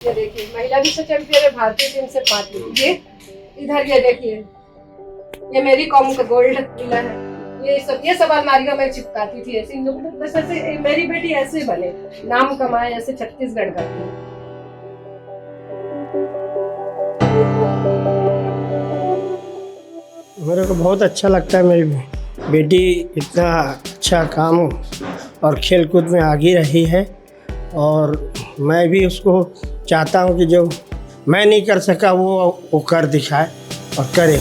ये देखिए महिला विश्व चैंपियन है भारतीय टीम से 5 ये इधर ये देखिए ये मेरी कॉम का गोल्ड मिला है। ये सब अलमारियों में चिपकाती थी ऐसे इन लोगों बस ऐसे मेरी बेटी ऐसे बने नाम कमाए ऐसे छत्तीसगढ़ का। मेरे को बहुत अच्छा लगता है मेरी बेटी इतना अच्छा काम और खेल कूद में आगे रही है और मैं भी उसको चाहता हूँ कि जो मैं नहीं कर सका वो कर दिखाए और करे।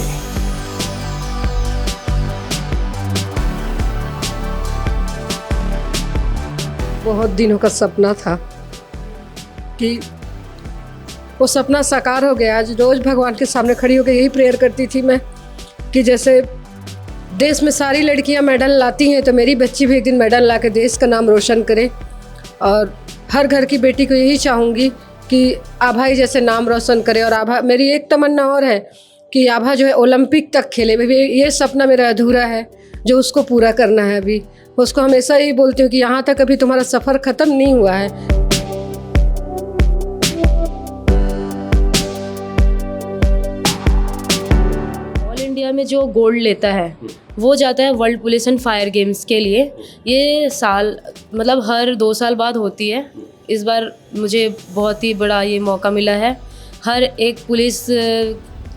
बहुत दिनों का सपना था कि वो सपना साकार हो गया। आज रोज़ भगवान के सामने खड़ी होकर यही प्रेयर करती थी मैं कि जैसे देश में सारी लड़कियां मेडल लाती हैं तो मेरी बच्ची भी एक दिन मेडल ला के देश का नाम रोशन करे। और हर घर की बेटी को यही चाहूँगी कि आभा ही जैसे नाम रोशन करे। और आभा मेरी एक तमन्ना और है कि आभा जो है ओलंपिक तक खेले। ये सपना मेरा अधूरा है जो उसको पूरा करना है। अभी उसको हमेशा यही बोलती हूँ कि यहाँ तक अभी तुम्हारा सफ़र ख़त्म नहीं हुआ है। ऑल इंडिया में जो गोल्ड लेता है वो जाता है world police and fire games के लिए। ये साल मतलब हर 2 साल बाद होती है। इस बार मुझे बहुत ही बड़ा ये मौका मिला है। हर एक पुलिस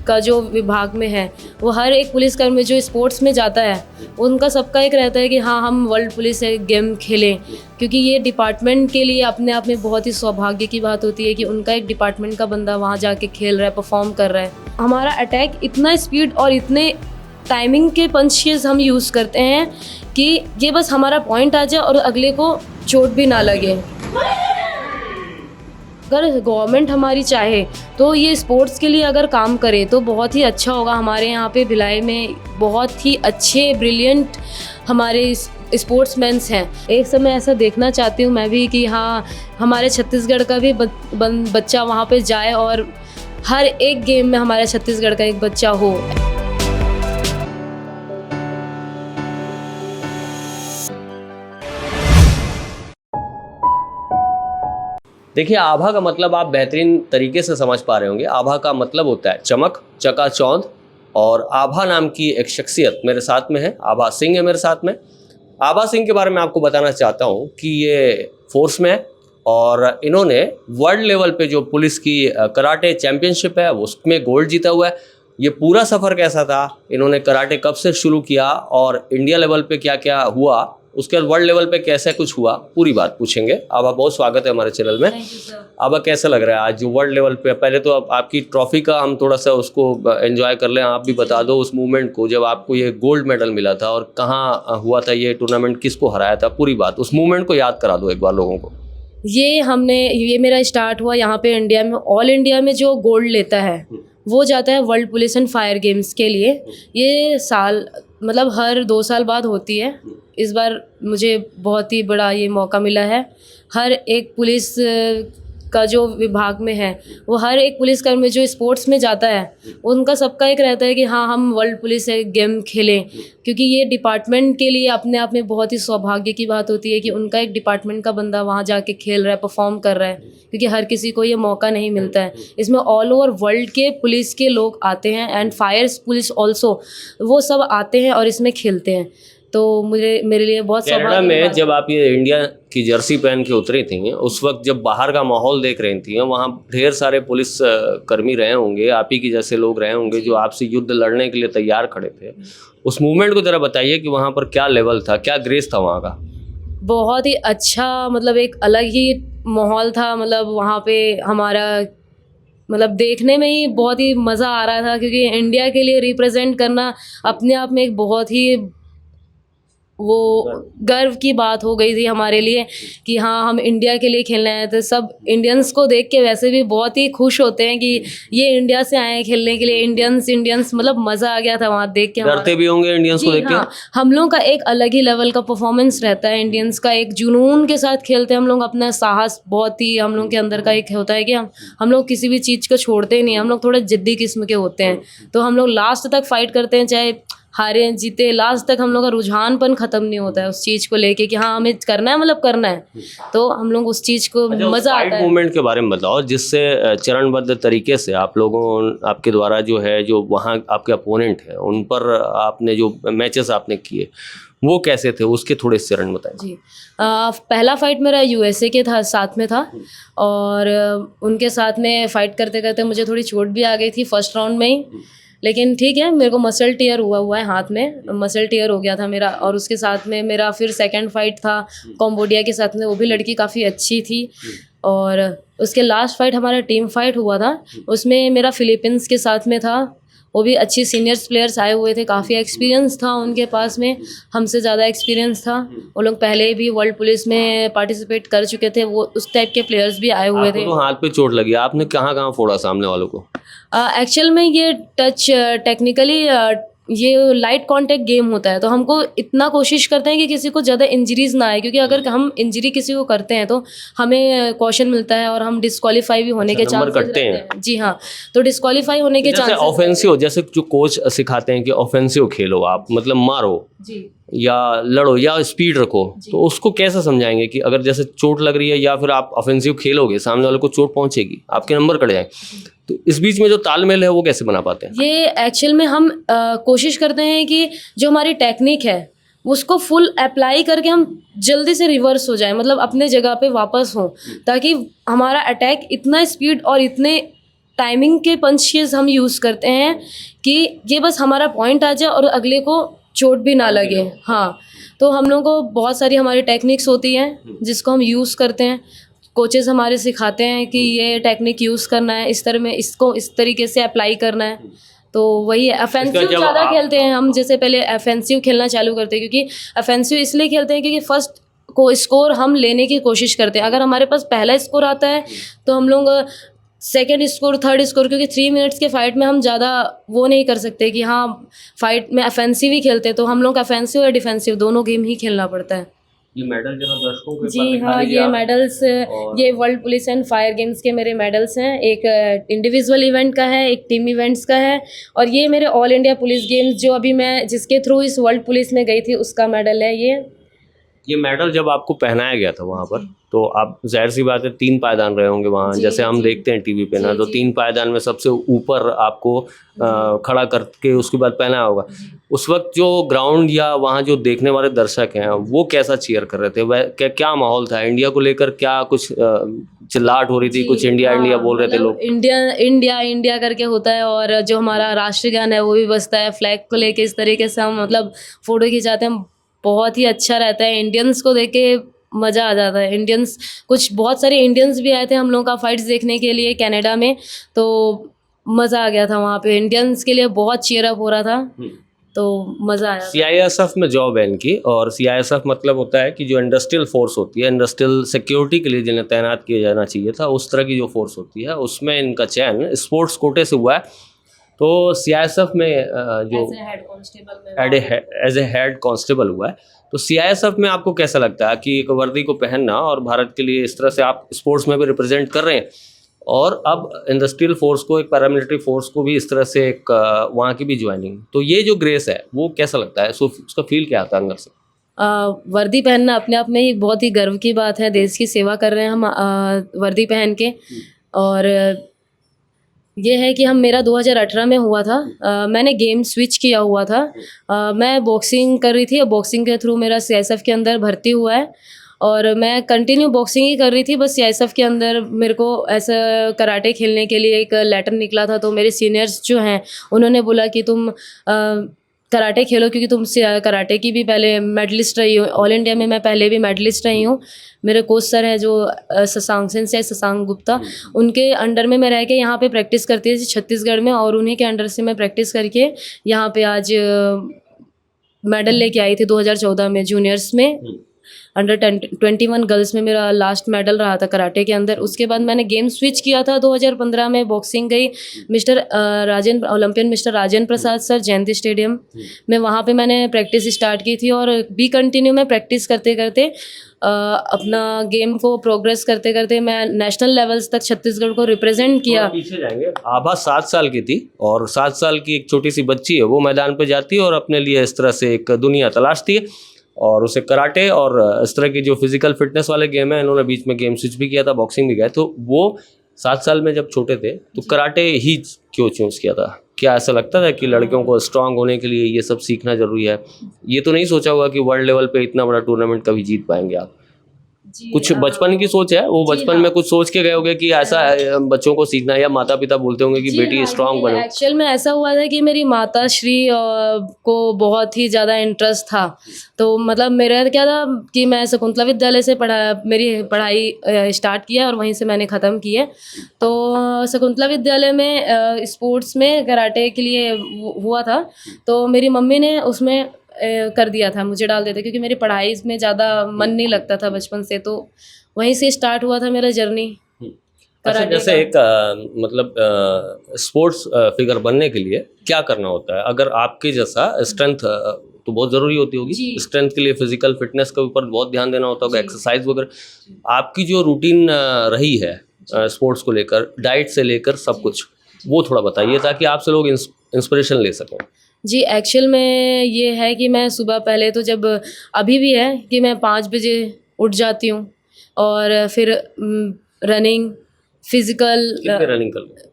का जो विभाग में है वो हर एक पुलिसकर्मी जो स्पोर्ट्स में जाता है उनका सबका एक रहता है कि हाँ हम वर्ल्ड पुलिस गेम खेलें, क्योंकि ये डिपार्टमेंट के लिए अपने आप में बहुत ही सौभाग्य की बात होती है कि उनका एक डिपार्टमेंट का बंदा वहाँ जाके खेल रहा है, परफॉर्म कर रहा है। हमारा अटैक इतना स्पीड और इतने टाइमिंग के पंचेस हम यूज़ करते हैं कि ये बस हमारा पॉइंट आ जाए और अगले को चोट भी ना लगे। अगर गवर्नमेंट हमारी चाहे तो ये स्पोर्ट्स के लिए अगर काम करे तो बहुत ही अच्छा होगा। हमारे यहाँ पे भिलाई में बहुत ही अच्छे ब्रिलियंट हमारे स्पोर्ट्समैन्स हैं। एक समय ऐसा देखना चाहती हूँ मैं भी कि हाँ हमारे छत्तीसगढ़ का भी बच्चा वहाँ पे जाए और हर एक गेम में हमारे छत्तीसगढ़ का एक बच्चा हो। देखिए, आभा का मतलब आप बेहतरीन तरीके से समझ पा रहे होंगे। आभा का मतलब होता है चमक, चकाचौंध। और आभा नाम की एक शख्सियत मेरे साथ में है, आभा सिंह है मेरे साथ में। आभा सिंह के बारे में आपको बताना चाहता हूँ कि ये फोर्स में है और इन्होंने वर्ल्ड लेवल पे जो पुलिस की कराटे चैम्पियनशिप है उसमें गोल्ड जीता हुआ है। ये पूरा सफ़र कैसा था, इन्होंने कराटे कब से शुरू किया और इंडिया लेवल पे क्या क्या हुआ, उसके बाद वर्ल्ड लेवल पे कैसे कुछ हुआ, पूरी बात पूछेंगे। आभा बहुत स्वागत है हमारे चैनल में। आभा कैसा लग रहा है आज जो वर्ल्ड लेवल पे, पहले तो आपकी ट्रॉफी का हम थोड़ा सा उसको एंजॉय कर लें। आप भी बता दो उस मूवमेंट को जब आपको ये गोल्ड मेडल मिला था और कहाँ हुआ था ये टूर्नामेंट, किसको हराया था, पूरी बात उस मूवमेंट को याद करा दो एक बार लोगों को। ये मेरा स्टार्ट हुआ यहाँ पे इंडिया में। ऑल इंडिया में जो गोल्ड लेता है वो जाता है world police and fire games के लिए। ये साल मतलब हर 2 साल बाद होती है। इस बार मुझे बहुत ही बड़ा ये मौका मिला है। हर एक पुलिस का जो विभाग में है वो हर एक पुलिसकर्मी जो स्पोर्ट्स में जाता है उनका सबका एक रहता है कि हाँ हम वर्ल्ड पुलिस गेम खेलें, क्योंकि ये डिपार्टमेंट के लिए अपने आप में बहुत ही सौभाग्य की बात होती है कि उनका एक डिपार्टमेंट का बंदा वहाँ जाके खेल रहा है, परफॉर्म कर रहा है, क्योंकि हर किसी को ये मौका नहीं मिलता है। इसमें ऑल ओवर वर्ल्ड के पुलिस के लोग आते हैं एंड फायर पुलिस ऑल्सो, वो सब आते हैं और इसमें खेलते हैं। तो मेरे लिए बहुत कनाडा में जब आप ये इंडिया की जर्सी पहन के उतरी थी उस वक्त जब बाहर का माहौल देख रही थी, वहाँ ढेर सारे पुलिस कर्मी रहे होंगे, आप ही के जैसे लोग रहे होंगे जो आपसे युद्ध लड़ने के लिए तैयार खड़े थे। उस मूवमेंट को जरा बताइए कि वहाँ पर क्या लेवल था, क्या ग्रेस था वहाँ का। बहुत ही अच्छा, मतलब एक अलग ही माहौल था। मतलब वहाँ पे हमारा मतलब देखने में ही बहुत ही मज़ा आ रहा था, क्योंकि इंडिया के लिए रिप्रेजेंट करना अपने आप में एक बहुत ही वो गर्व की बात हो गई थी हमारे लिए कि हाँ हम इंडिया के लिए खेलने आए थे। सब इंडियंस को देख के वैसे भी बहुत ही खुश होते हैं कि ये इंडिया से आए हैं खेलने के लिए। इंडियंस मतलब मज़ा आ गया था वहाँ देख के। डरते भी होंगे इंडियंस को देख के। हाँ, हम लोग का एक अलग ही लेवल का परफॉर्मेंस रहता है। इंडियंस का एक जुनून के साथ खेलते हैं हम लोग। अपना साहस बहुत ही हम लोग के अंदर का एक होता है कि हम लोग किसी भी चीज़ को छोड़ते ही नहीं। हम लोग थोड़े जिद्दी किस्म के होते हैं, तो हम लोग लास्ट तक फाइट करते हैं, चाहे हारे जीते लास्ट तक हम लोग का रुझानपन ख़त्म नहीं होता है उस चीज़ को लेके कि हाँ हमें करना है, मतलब करना है, तो हम लोग उस चीज़ को मज़ा आता है। मूवमेंट के बारे में बताओ जिससे चरणबद्ध तरीके से आप लोगों आपके द्वारा जो है, जो वहाँ आपके अपोनेंट है उन पर आपने जो मैचेस आपने किए वो कैसे थे, उसके थोड़े चरण बताएं। जी पहला फाइट मेरा यूएसए के साथ में था और उनके साथ में फ़ाइट करते करते मुझे थोड़ी चोट भी आ गई थी फर्स्ट राउंड में ही, लेकिन ठीक है, मेरे को मसल टीयर हुआ है, हाथ में मसल टीयर हो गया था मेरा। और उसके साथ में मेरा फिर सेकंड फाइट था कम्बोडिया के साथ में, वो भी लड़की काफ़ी अच्छी थी। और उसके लास्ट फाइट हमारा टीम फाइट हुआ था, उसमें मेरा फिलीपींस के साथ में था, वो भी अच्छी सीनियर्स प्लेयर्स आए हुए थे, काफ़ी एक्सपीरियंस था उनके पास में, हमसे ज़्यादा एक्सपीरियंस था। वो लोग पहले भी वर्ल्ड पुलिस में पार्टिसिपेट कर चुके थे, वो उस टाइप के प्लेयर्स भी आए हुए थे। तो हाथ पे चोट लगी, आपने कहाँ कहाँ फोड़ा सामने वालों को? एक्चुअल में ये टच टेक्निकली ये लाइट कांटेक्ट गेम होता है, तो हमको इतना कोशिश करते हैं कि किसी को ज़्यादा इंजरीज ना आए, क्योंकि अगर हम इंजरी किसी को करते हैं तो हमें कॉशन मिलता है और हम डिस्क्वालीफाई भी होने के चांसेस कटते हैं। जी हाँ, तो डिस्क्वालीफाई होने के चांसेस। ऑफेंसिव, जैसे जो कोच सिखाते हैं कि ऑफेंसिव खेलो आप, मतलब मारो जी या लड़ो या स्पीड रखो, तो उसको कैसे समझाएंगे कि अगर जैसे चोट लग रही है या फिर आप ऑफेंसिव खेलोगे, सामने वाले को चोट पहुंचेगी, आपके नंबर कट जाए, तो इस बीच में जो तालमेल है वो कैसे बना पाते हैं? ये एक्चुअल में हम कोशिश करते हैं कि जो हमारी टेक्निक है उसको फुल अप्लाई करके हम जल्दी से रिवर्स हो जाए, मतलब अपने जगह पे वापस हों, ताकि हमारा अटैक इतना स्पीड और इतने टाइमिंग के पंचेस हम यूज़ करते हैं कि ये बस हमारा पॉइंट आ जाए और अगले को चोट भी ना लगे। हाँ, तो हम लोगों को बहुत सारी हमारी टेक्निक्स होती हैं जिसको हम यूज़ करते हैं, कोचेस हमारे सिखाते हैं कि ये टेक्निक यूज़ करना है, इस तरह में इसको इस तरीके से अप्लाई करना है। तो वही है, ऑफेंसिव ज़्यादा खेलते हैं हम, जैसे पहले ऑफेंसिव खेलना चालू करते हैं, क्योंकि ऑफेंसिव इसलिए खेलते हैं क्योंकि फर्स्ट को स्कोर हम लेने की कोशिश करते हैं। अगर हमारे पास पहला स्कोर आता है तो हम लोग सेकेंड स्कोर, थर्ड स्कोर, क्योंकि 3 मिनट्स के फाइट में हम ज़्यादा वो नहीं कर सकते कि हाँ फाइट में ऑफेंसिव ही खेलते हैं, तो हम लोग ऑफेंसिव और डिफेंसिव दोनों गेम ही खेलना पड़ता है। ये मेडल जरा दर्शकों के जी हाँ, ये मेडल्स, ये world police and fire games के मेरे मेडल्स हैं। एक इंडिविजुअल इवेंट का है, एक टीम इवेंट्स का है, और ये मेरे ऑल इंडिया पुलिस गेम्स जो अभी मैं जिसके थ्रू इस वर्ल्ड पुलिस में गई थी उसका मेडल है। ये मेडल जब आपको पहनाया गया था वहाँ पर, तो आप जाहिर सी बात है 3 पायदान रहे होंगे वहाँ, जैसे हम देखते हैं टीवी पे ना, तो 3 पायदान में सबसे ऊपर आपको खड़ा करके उसके बाद पहनाया होगा। उस वक्त जो ग्राउंड या वहाँ जो देखने वाले दर्शक हैं वो कैसा चीयर कर रहे थे, वह क्या माहौल था? इंडिया को लेकर क्या कुछ चिल्लाहट हो रही थी, कुछ इंडिया इंडिया बोल रहे थे लोग? इंडिया इंडिया इंडिया करके होता है, और जो हमारा राष्ट्रगान है वो भी बजता है, फ्लैग को लेके इस तरीके से हम मतलब फ़ोटो खिंचाते हैं, बहुत ही अच्छा रहता है। इंडियंस को देख के मज़ा आ जाता है। इंडियंस, कुछ बहुत सारे इंडियंस भी आए थे हम लोगों का फाइट्स देखने के लिए कनाडा में, तो मज़ा आ गया था वहाँ पे। इंडियंस के लिए बहुत चीयर अप हो रहा था, तो मज़ा आया। CISF में जॉब है इनकी, और CISF मतलब होता है कि जो इंडस्ट्रियल फोर्स होती है, इंडस्ट्रियल सिक्योरिटी के लिए जिन्हें तैनात किया जाना चाहिए था, उस तरह की जो फोर्स होती है उसमें इनका चयन स्पोर्ट्स कोटे से हुआ है। तो CISF में जो एज ए हेड कांस्टेबल हुआ है, तो CISF में आपको कैसा लगता है कि एक वर्दी को पहनना और भारत के लिए इस तरह से आप स्पोर्ट्स में भी रिप्रेजेंट कर रहे हैं, और अब इंडस्ट्रियल फोर्स को, एक पैरामिलिट्री फोर्स को भी इस तरह से एक वहाँ की भी ज्वाइनिंग, तो ये जो ग्रेस है वो कैसा लगता है? उसका फील क्या आता है अंदर से? वर्दी पहनना अपने आप में एक बहुत ही गर्व की बात है। देश की सेवा कर रहे हैं हम वर्दी पहन के, और ये है कि मेरा 2018 में हुआ था। मैंने गेम स्विच किया हुआ था। मैं बॉक्सिंग कर रही थी, और बॉक्सिंग के थ्रू मेरा CISF के अंदर भर्ती हुआ है, और मैं कंटिन्यू बॉक्सिंग ही कर रही थी। बस CISF के अंदर मेरे को ऐसा कराटे खेलने के लिए एक लेटर निकला था, तो मेरे सीनियर्स जो हैं उन्होंने बोला कि तुम कराटे खेलो, क्योंकि तुम कराटे की भी पहले मेडलिस्ट रही हो, ऑल इंडिया में मैं पहले भी मेडलिस्ट रही हूँ। मेरे कोच सर है जो शशांक गुप्ता, उनके अंडर में मैं रह के यहाँ पे प्रैक्टिस करती थी छत्तीसगढ़ में, और उन्हीं के अंडर से मैं प्रैक्टिस करके यहाँ पे आज मेडल लेके आई थी 2014 में जूनियर्स में। अंडर 21 गर्ल्स में मेरा लास्ट मेडल रहा था कराटे के अंदर। उसके बाद मैंने गेम स्विच किया था 2015 में, बॉक्सिंग गई Olympian mister Rajendra Prasad sir जयंती स्टेडियम में, वहाँ पे मैंने प्रैक्टिस स्टार्ट की थी और भी कंटिन्यू मैं प्रैक्टिस करते करते अपना गेम को प्रोग्रेस करते करते मैं नेशनल लेवल्स तक छत्तीसगढ़ को रिप्रेजेंट किया। पीछे जाएंगे। आभा 7 साल की थी और 7 साल की एक छोटी सी बच्ची है, वो मैदान पे जाती है और अपने लिए इस तरह से एक दुनिया तलाशती है और उसे कराटे और इस तरह की जो फिजिकल फिटनेस वाले गेम है, इन्होंने बीच में गेम स्विच भी किया था, बॉक्सिंग भी किया। तो वो 7 साल में जब छोटे थे तो कराटे ही क्यों चूज़ किया था? क्या ऐसा लगता था कि लड़कियों को स्ट्रांग होने के लिए ये सब सीखना जरूरी है? ये तो नहीं सोचा होगा कि वर्ल्ड लेवल पे इतना बड़ा टूर्नामेंट कभी जीत पाएंगे आप? कुछ बचपन की सोच है, वो बचपन में कुछ सोच के गए होंगे कि ऐसा बच्चों को सीखना है, या माता पिता बोलते होंगे कि बेटी स्ट्रांग बनो? एक्चुअल में ऐसा हुआ था कि मेरी माता श्री को बहुत ही ज़्यादा इंटरेस्ट था। तो मतलब मेरा क्या था कि मैं शकुंतला विद्यालय से मेरी पढ़ाई स्टार्ट किया और वहीं से मैंने ख़त्म की है। तो शकुंतला विद्यालय में स्पोर्ट्स में कराटे के लिए हुआ था, तो मेरी मम्मी ने उसमें कर दिया था, मुझे डाल देते, क्योंकि मेरी पढ़ाई में ज़्यादा मन नहीं लगता था बचपन से। तो वहीं से स्टार्ट हुआ था मेरा जर्नी। अच्छा, जैसे एक मतलब स्पोर्ट्स फिगर बनने के लिए क्या करना होता है? अगर आपके जैसा स्ट्रेंथ तो बहुत ज़रूरी होती होगी, स्ट्रेंथ के लिए फिजिकल फिटनेस के ऊपर बहुत ध्यान देना होता होगा, एक्सरसाइज वगैरह। आपकी जो रूटीन रही है स्पोर्ट्स को लेकर, डाइट से लेकर सब कुछ, वो थोड़ा बताइए ताकि आपसे लोग इंस्पिरेशन ले सकें। जी, एक्चुअल में ये है कि मैं सुबह पहले तो जब अभी भी है कि मैं 5 बजे उठ जाती हूँ और फिर रनिंग फिज़िकल रनिंग कर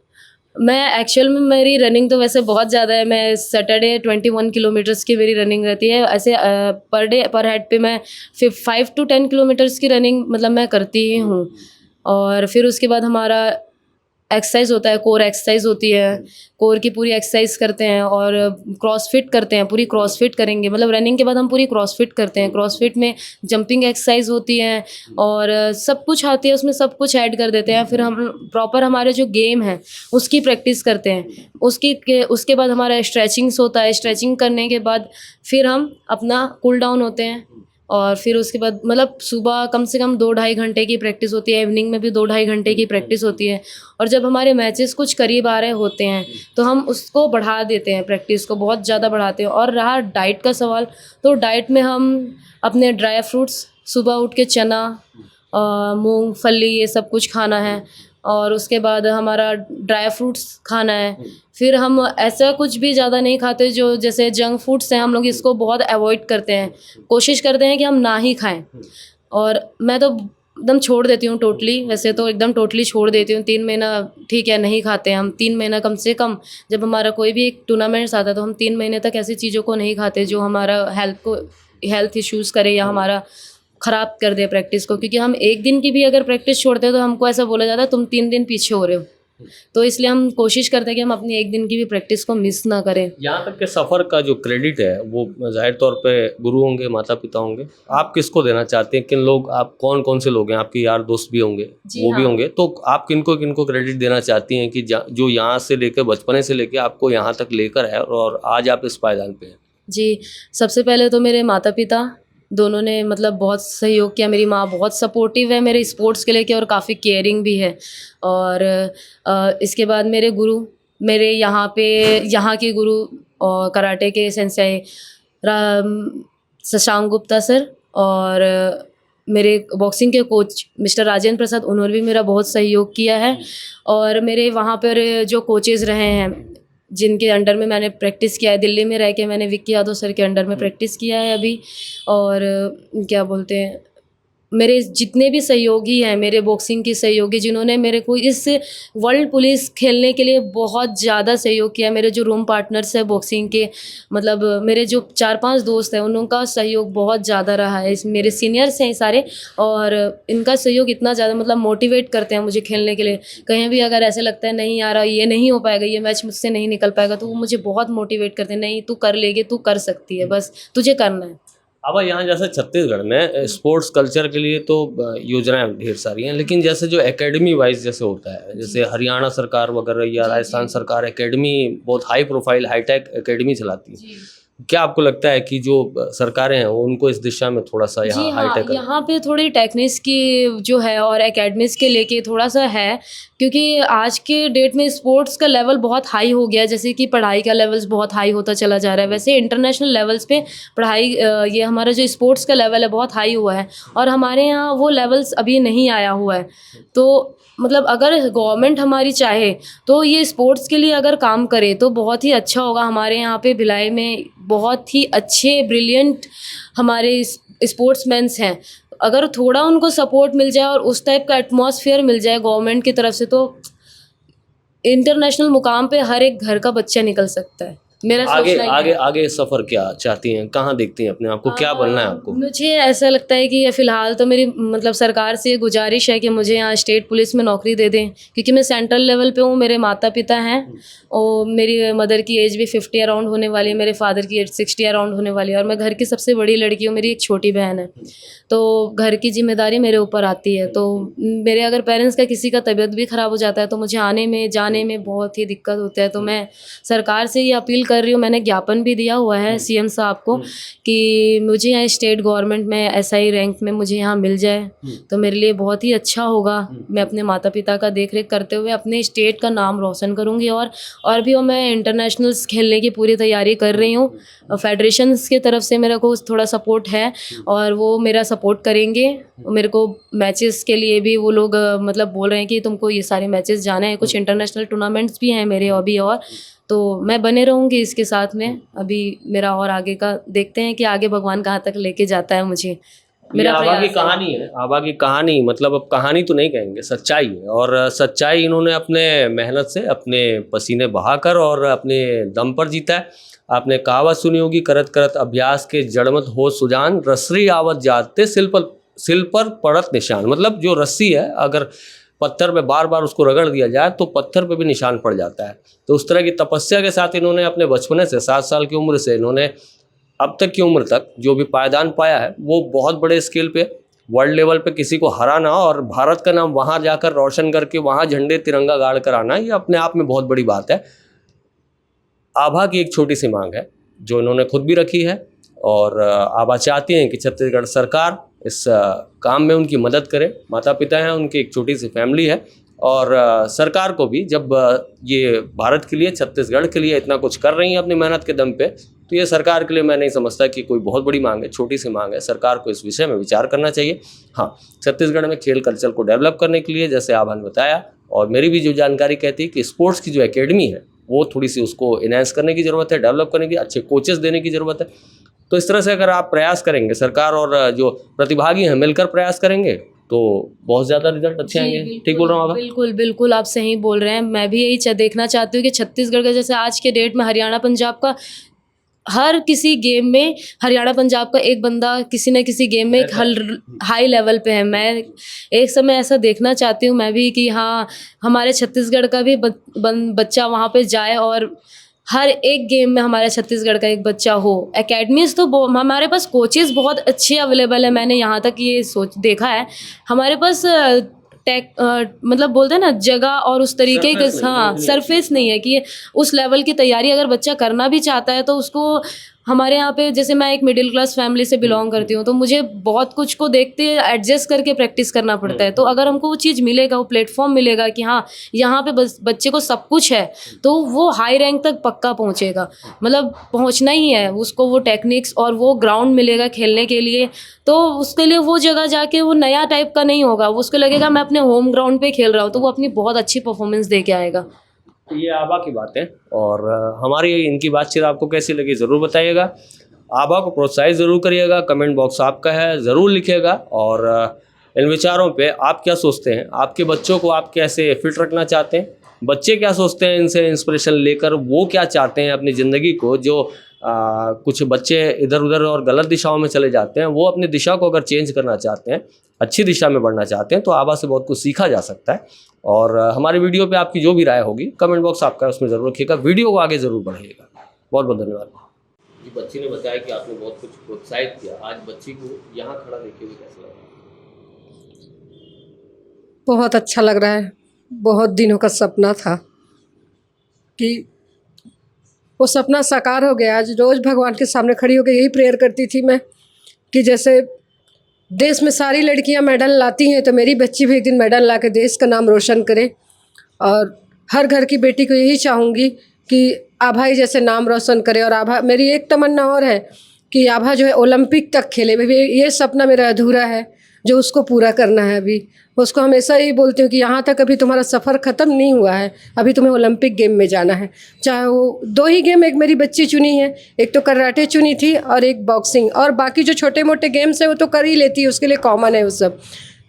मैं एक्चुअल में मेरी रनिंग तो वैसे बहुत ज़्यादा है। मैं सैटरडे 21 किलोमीटर्स की मेरी रनिंग रहती है। ऐसे पर डे पर हेड पे मैं 5 to 10 किलोमीटर्स की रनिंग मतलब मैं करती ही हूँ। और फिर उसके बाद हमारा एक्सरसाइज होता है, कोर एक्सरसाइज होती है, कोर की पूरी एक्सरसाइज करते हैं और क्रॉसफिट करते हैं, पूरी क्रॉसफिट करेंगे। मतलब रनिंग के बाद हम पूरी क्रॉसफिट करते हैं। क्रॉसफिट में जंपिंग एक्सरसाइज होती है और सब कुछ आती है, उसमें सब कुछ ऐड कर देते हैं। फिर हम प्रॉपर हमारे जो गेम है उसकी प्रैक्टिस करते हैं। उसके बाद हमारा स्ट्रेचिंग्स होता है। स्ट्रेचिंग करने के बाद फिर हम अपना कूल डाउन होते हैं और फिर उसके बाद मतलब सुबह कम से कम 2-2.5 घंटे की प्रैक्टिस होती है, इवनिंग में भी 2-2.5 घंटे की प्रैक्टिस होती है। और जब हमारे मैचेस कुछ करीब आ रहे होते हैं तो हम उसको बढ़ा देते हैं, प्रैक्टिस को बहुत ज़्यादा बढ़ाते हैं। और रहा डाइट का सवाल, तो डाइट में हम अपने ड्राई फ्रूट्स, सुबह उठ के चना, मूंगफली, ये सब कुछ खाना है और उसके बाद हमारा ड्राई फ्रूट्स खाना है। फिर हम ऐसा कुछ भी ज़्यादा नहीं खाते जो जैसे जंक फूड्स हैं, हम लोग इसको बहुत अवॉइड करते हैं, कोशिश करते हैं कि हम ना ही खाएं। और मैं तो एकदम छोड़ देती हूँ टोटली, वैसे तो एकदम टोटली छोड़ देती हूँ। 3 महीना ठीक है नहीं खाते हम, 3 महीना कम से कम। जब हमारा कोई भी एक टूर्नामेंट्स आता है तो हम 3 महीने तक ऐसी चीज़ों को नहीं खाते जो हमारा हेल्थ इश्यूज़ करे या हमारा ख़राब कर दे प्रैक्टिस को। क्योंकि हम एक दिन की भी अगर प्रैक्टिस छोड़ते हैं तो हमको ऐसा बोला जाता है तुम 3 दिन पीछे हो रहे हो। तो इसलिए हम कोशिश करते हैं कि हम अपनी एक दिन की भी प्रैक्टिस को मिस ना करें। यहाँ तक के सफ़र का जो क्रेडिट है वो जाहिर तौर पे गुरु होंगे, माता पिता होंगे। आप किसको देना चाहते हैं? किन लोग, आप कौन से लोग हैं? आपके यार दोस्त भी होंगे, वो भी होंगे, तो आप किनको क्रेडिट देना चाहती हैं कि जो यहाँ से लेकर, बचपने से लेकर आपको यहाँ तक लेकर है और आज आप इस पायदान पे हैं? जी, सबसे पहले तो मेरे माता पिता दोनों ने मतलब बहुत सहयोग किया। मेरी माँ बहुत सपोर्टिव है मेरे स्पोर्ट्स के लेके और काफ़ी केयरिंग भी है। और इसके बाद मेरे गुरु, मेरे यहाँ के गुरु कराटे के सेंसेई शशांक गुप्ता सर, और मेरे बॉक्सिंग के कोच मिस्टर राजेंद्र प्रसाद, उन्होंने भी मेरा बहुत सहयोग किया है। और मेरे वहाँ पर जो कोचेज़ रहे हैं जिनके अंडर में मैंने प्रैक्टिस किया है, दिल्ली में रह के मैंने विक्की यादव सर के अंडर में प्रैक्टिस किया है अभी। और क्या बोलते हैं, मेरे जितने भी सहयोगी हैं, मेरे बॉक्सिंग के सहयोगी, जिन्होंने मेरे को इस वर्ल्ड पुलिस खेलने के लिए बहुत ज़्यादा सहयोग किया, मेरे जो रूम पार्टनर्स हैं बॉक्सिंग के, मतलब मेरे जो 4-5 दोस्त हैं, उनका सहयोग बहुत ज़्यादा रहा है। मेरे सीनियर्स हैं सारे, और इनका सहयोग इतना ज़्यादा मतलब मोटिवेट करते हैं मुझे खेलने के लिए। कहीं भी अगर ऐसे लगता है नहीं यार ये नहीं हो पाएगा, ये मैच मुझसे नहीं निकल पाएगा, तो वो मुझे बहुत मोटिवेट करते हैं, नहीं तू कर लेगी, तू कर सकती है, बस तुझे करना है। अब यहाँ जैसे छत्तीसगढ़ में स्पोर्ट्स कल्चर के लिए तो योजनाएं ढेर सारी हैं, लेकिन जैसे जो एकेडमी वाइज जैसे होता है, जैसे हरियाणा सरकार वगैरह या राजस्थान सरकार एकेडमी, बहुत हाई प्रोफाइल हाईटेक एकेडमी चलाती है, क्या आपको लगता है कि जो सरकारें हैं वो उनको इस दिशा में थोड़ा सा यहाँ जी हाँ, हाईटेक यहाँ पे थोड़ी टेक्निक्स की जो है और एकेडमिक्स के लेके थोड़ा सा है, क्योंकि आज के डेट में स्पोर्ट्स का लेवल बहुत हाई हो गया है। जैसे कि पढ़ाई का लेवल्स बहुत हाई होता चला जा रहा है, वैसे इंटरनेशनल लेवल्स पे पढ़ाई ये हमारा जो स्पोर्ट्स का लेवल है बहुत हाई हुआ है, और हमारे यहाँ वो लेवल्स अभी नहीं आया हुआ है। तो मतलब अगर गवर्नमेंट हमारी चाहे तो ये स्पोर्ट्स के लिए अगर काम करे तो बहुत ही अच्छा होगा। हमारे यहाँ पे भिलाई में बहुत ही अच्छे ब्रिलियंट हमारे स्पोर्ट्समैन्स हैं। अगर थोड़ा उनको सपोर्ट मिल जाए और उस टाइप का एटमॉस्फेयर मिल जाए गवर्नमेंट की तरफ से, तो इंटरनेशनल मुकाम पे हर एक घर का बच्चा निकल सकता है। मेरा आगे सोचना ये आगे है। आगे सफ़र क्या चाहती हैं, कहाँ देखती हैं अपने आप को, क्या बनना है आपको? मुझे ऐसा लगता है कि फ़िलहाल तो मेरी मतलब सरकार से ये गुजारिश है कि मुझे यहाँ स्टेट पुलिस में नौकरी दे दें, क्योंकि मैं सेंट्रल लेवल पे हूँ। मेरे माता पिता हैं और मेरी मदर की एज भी 50 अराउंड होने वाली है, मेरे फादर की एज 60 अराउंड होने वाली है, और मैं घर की सबसे बड़ी लड़की हूँ, मेरी एक छोटी बहन है। तो घर की जिम्मेदारी मेरे ऊपर आती है। तो मेरे अगर पेरेंट्स का किसी का तबीयत भी ख़राब हो जाता है तो मुझे आने में जाने में बहुत ही दिक्कत होता है। तो मैं सरकार से ये अपील कर रही हूँ, मैंने ज्ञापन भी दिया हुआ है सीएम साहब को कि मुझे यहाँ स्टेट गवर्नमेंट में एसआई रैंक में मुझे यहाँ मिल जाए तो मेरे लिए बहुत ही अच्छा होगा। मैं अपने माता पिता का देख रेख करते हुए अपने स्टेट का नाम रोशन करूँगी। और भी मैं इंटरनेशनल्स खेलने की पूरी तैयारी कर रही हूँ। फेडरेशंस की तरफ से मेरे को थोड़ा सपोर्ट है और वो मेरा सपोर्ट करेंगे। मेरे को मैचेस के लिए भी वो लोग मतलब बोल रहे हैं कि तुमको ये सारे मैचेस जाना है। कुछ इंटरनेशनल टूर्नामेंट्स भी हैं मेरे अभी, और तो मैं बने रहूँगी इसके साथ में। अभी मेरा और आगे का देखते हैं कि आगे भगवान कहाँ तक लेके जाता है मुझे। ये मेरा आभा की प्रयास है। कहानी है, आभा की कहानी मतलब अब कहानी तो नहीं कहेंगे, सच्चाई है। और सच्चाई इन्होंने अपने मेहनत से, अपने पसीने बहाकर और अपने दम पर जीता है। आपने कहावत सुनी होगी, करत करत अभ्यास के जड़मत हो सुजान, रसरी आवत जाते सिल पर पड़त निशान। मतलब जो रस्सी है अगर पत्थर पे बार बार उसको रगड़ दिया जाए तो पत्थर पे भी निशान पड़ जाता है। तो उस तरह की तपस्या के साथ इन्होंने अपने बचपने से 7 साल की उम्र से इन्होंने अब तक की उम्र तक जो भी पायदान पाया है वो बहुत बड़े स्केल पे वर्ल्ड लेवल पे किसी को हराना और भारत का नाम वहाँ जाकर रोशन करके वहाँ झंडे तिरंगा गाड़ कर आना, ये अपने आप में बहुत बड़ी बात है। आभा की एक छोटी सी मांग है जो इन्होंने खुद भी रखी है, और आभा चाहती हैं कि छत्तीसगढ़ सरकार इस काम में उनकी मदद करे। माता पिता हैं, उनकी एक छोटी सी फैमिली है, और सरकार को भी जब ये भारत के लिए, छत्तीसगढ़ के लिए इतना कुछ कर रही हैं अपनी मेहनत के दम पे, तो ये सरकार के लिए मैं नहीं समझता कि कोई बहुत बड़ी मांग है, छोटी सी मांग है। सरकार को इस विषय में विचार करना चाहिए। हाँ, छत्तीसगढ़ में खेल कल्चर को डेवलप करने के लिए, जैसे आभा ने बताया और मेरी भी जो जानकारी कहती है कि स्पोर्ट्स की जो एकेडमी है वो थोड़ी सी उसको इनहेंस करने की ज़रूरत है, डेवलप करने की, अच्छे कोचेस देने की ज़रूरत है। तो इस तरह से अगर आप प्रयास करेंगे, सरकार और जो प्रतिभागी हैं मिलकर प्रयास करेंगे, तो बहुत ज़्यादा रिजल्ट अच्छे आएंगे। ठीक बोल रहा हूँ आभा? बिल्कुल बिल्कुल, आप सही बोल रहे हैं। मैं भी यही देखना चाहती हूँ कि छत्तीसगढ़ का, जैसे आज के डेट में हरियाणा पंजाब का हर किसी गेम में, हरियाणा पंजाब का एक बंदा किसी न किसी गेम में एक हाई लेवल पे है। मैं एक समय ऐसा देखना चाहती हूँ मैं भी कि हाँ, हमारे छत्तीसगढ़ का भी बच्चा वहाँ पे जाए और हर एक गेम में हमारे छत्तीसगढ़ का एक बच्चा हो। एकेडमीज़ तो हमारे पास कोचेज़ बहुत अच्छे अवेलेबल है। मैंने यहाँ तक ये देखा है, हमारे पास मतलब बोलते हैं ना जगह और उस तरीके के, हाँ, सरफेस नहीं है कि उस लेवल की तैयारी अगर बच्चा करना भी चाहता है तो उसको, हमारे यहाँ पे जैसे मैं एक मिडिल क्लास फैमिली से बिलोंग करती हूँ, तो मुझे बहुत कुछ को देखते एडजस्ट करके प्रैक्टिस करना पड़ता है। तो अगर हमको वो चीज़ मिलेगा, वो प्लेटफॉर्म मिलेगा कि हाँ यहाँ पे बच्चे को सब कुछ है, तो वो हाई रैंक तक पक्का पहुँचेगा। मतलब पहुँचना ही है उसको, वो टेक्निक्स और वो ग्राउंड मिलेगा खेलने के लिए, तो उसके लिए वो जगह जाके वो नया टाइप का नहीं होगा, उसको लगेगा मैं अपने होम ग्राउंड पे खेल रहा हूँ, तो वो अपनी बहुत अच्छी परफॉर्मेंस दे के आएगा। ये आभा की बात है, और हमारी इनकी बातचीत आपको कैसी लगी ज़रूर बताइएगा। आभा को प्रोत्साहित ज़रूर करिएगा, कमेंट बॉक्स आपका है, ज़रूर लिखिएगा। और इन विचारों पे आप क्या सोचते हैं, आपके बच्चों को आप कैसे फिट रखना चाहते हैं, बच्चे क्या सोचते हैं इनसे इंस्पिरेशन लेकर, वो क्या चाहते हैं अपनी ज़िंदगी को। जो कुछ बच्चे इधर उधर और गलत दिशाओं में चले जाते हैं, वो अपनी दिशा को अगर चेंज करना चाहते हैं, अच्छी दिशा में बढ़ना चाहते हैं, तो आभा से बहुत कुछ सीखा जा सकता है। और हमारी वीडियो पे आपकी जो भी राय होगी, कमेंट बॉक्स आपका है, उसमें ज़रूर रखिएगा। वीडियो को आगे ज़रूर बढ़ाइएगा। बहुत बहुत धन्यवाद जी। बच्ची ने बताया कि आपने बहुत कुछ प्रोत्साहित किया, आज बच्ची को यहाँ खड़ा देखे हुए कैसा लग रहा है? बहुत अच्छा लग रहा है। बहुत दिनों का सपना था कि वो सपना साकार हो गया। आज रोज़ भगवान के सामने खड़ी होकर यही प्रेयर करती थी मैं कि जैसे देश में सारी लड़कियां मेडल लाती हैं तो मेरी बच्ची भी एक दिन मेडल ला के देश का नाम रोशन करे। और हर घर की बेटी को यही चाहूँगी कि आभा ही जैसे नाम रोशन करे। और आभा, मेरी एक तमन्ना और है कि आभा जो है ओलंपिक तक खेले। ये सपना मेरा अधूरा है जो उसको पूरा करना है। अभी उसको हमेशा यही बोलती हूँ कि यहाँ तक अभी तुम्हारा सफ़र ख़त्म नहीं हुआ है, अभी तुम्हें ओलंपिक गेम में जाना है। चाहे वो 2 ही गेम एक मेरी बच्ची चुनी है, एक तो कराटे चुनी थी और एक बॉक्सिंग, और बाकी जो छोटे मोटे गेम्स हैं वो तो कर ही लेती है, उसके लिए कॉमन है वो सब।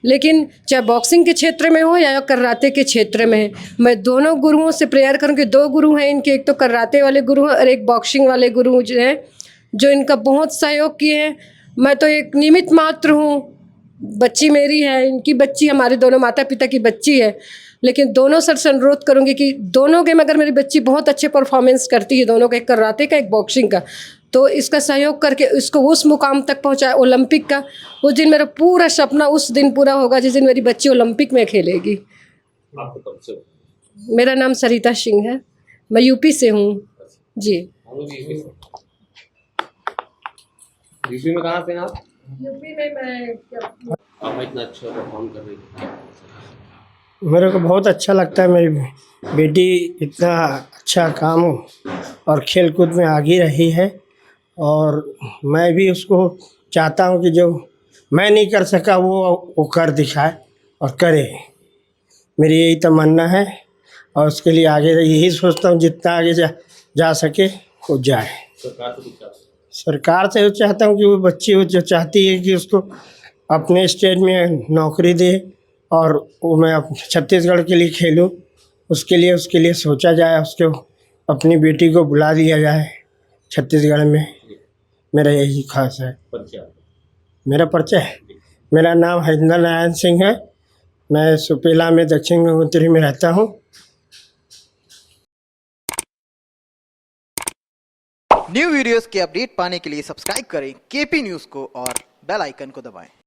लेकिन चाहे बॉक्सिंग के क्षेत्र में हो या कराटे के क्षेत्र में, मैं दोनों गुरुओं से प्रेयर करूँगी। 2 गुरु हैं इनके, एक तो कराटे वाले गुरु हैं और एक बॉक्सिंग वाले गुरु जो हैं, जो इनका बहुत सहयोग किए हैं। मैं तो एक निमित्त मात्र हूँ। बच्ची मेरी है, इनकी बच्ची, हमारे दोनों माता पिता की बच्ची है। लेकिन दोनों से अनुरोध करूँगी कि दोनों गेम अगर मेरी बच्ची बहुत अच्छे परफॉर्मेंस करती है, दोनों का, एक कराटे का एक बॉक्सिंग का, तो इसका सहयोग करके इसको उस मुकाम तक पहुँचाए ओलंपिक का। उस दिन मेरा पूरा सपना उस दिन पूरा होगा जिस दिन मेरी बच्ची ओलंपिक में खेलेगी। मेरा नाम सरिता सिंह है, मैं यूपी से हूँ जी। यूपी में कहाँ से हैं आप? यूपी में मैं आप इतना अच्छा परफॉर्म कर रही हैं। मेरे को बहुत अच्छा लगता है मेरी बेटी इतना अच्छा काम और खेल कूद में आगे रही है। और मैं भी उसको चाहता हूँ कि जो मैं नहीं कर सका वो कर दिखाए और करे। मेरी यही तमन्ना है और उसके लिए आगे यही सोचता हूँ जितना आगे जा सके वो जाए। सरकार से वो चाहता हूँ कि वो बच्ची वो जो चाहती है कि उसको अपने स्टेट में नौकरी दे और वो मैं छत्तीसगढ़ के लिए खेलूँ, उसके लिए सोचा जाए, उसको अपनी बेटी को बुला दिया जाए छत्तीसगढ़ में। मेरा यही खास है। मेरा परिचय, मेरा नाम हरिंदर नारायण सिंह है। मैं सुपेला में दक्षिण गंगोत्री में रहता हूँ। न्यू वीडियोस के अपडेट पाने के लिए सब्सक्राइब करें केपी न्यूज़ को और बेल आइकन को दबाएं।